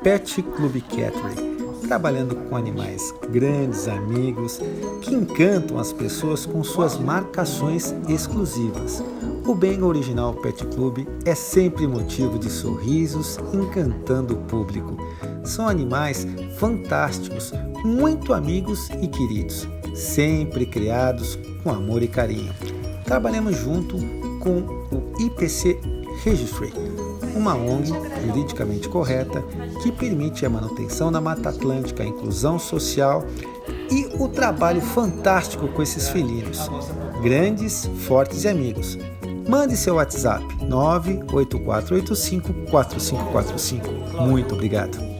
Pet Club Cattery, trabalhando com animais grandes, amigos, que encantam as pessoas com suas marcações exclusivas. O Bengal Original Pet Club é sempre motivo de sorrisos, encantando o público. São animais fantásticos, muito amigos e queridos, sempre criados com amor e carinho. Trabalhamos junto com o IPC Registry, uma ONG juridicamente correta que permite a manutenção na Mata Atlântica, a inclusão social e o trabalho fantástico com esses felinos, grandes, fortes e amigos. Mande seu WhatsApp 984854545. Muito obrigado.